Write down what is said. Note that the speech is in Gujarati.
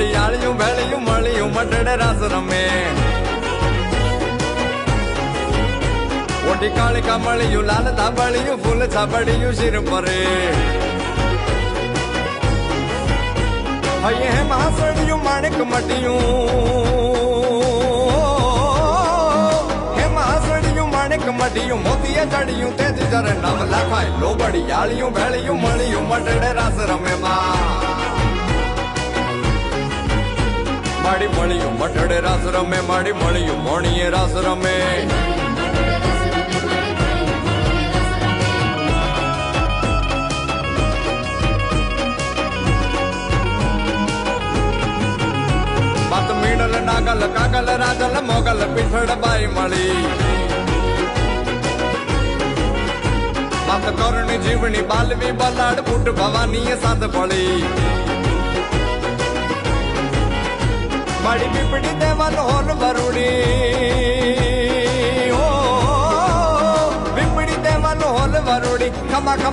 લોબડી આળિયું ભેળિયું મળ્યું મટડે રાસ રમે ઓટી કાળિકા મળ્યું લાલ ધાબળિયું ફૂલ છાબડિયું શિર પરે હૈયે હે મહાસળિયું માણેક મટિયું હે મહાસળિયું માણેક મટિયું મોતીએ ચડિયું તેથી જરે નામ લખાય લોબડી આળિયું ભેળિયું મળ્યું મટડે રાસ રમે માડી મળ્યું મટડે રાસ રમે માડી મળ્યું મોણીએ રાસ રમે મીડલ નાગલ કાગલ રાજલ મોગલ પીઠડ બાઈ મળી માત કરણી જીવણી બાલવી બલાડ ફૂટ ભવાની સાત પડી માડી પીપડી દેવલ હોલ વરુડી ઓ પીપડી દેવલ હોલ વરુડી ખમા ખમા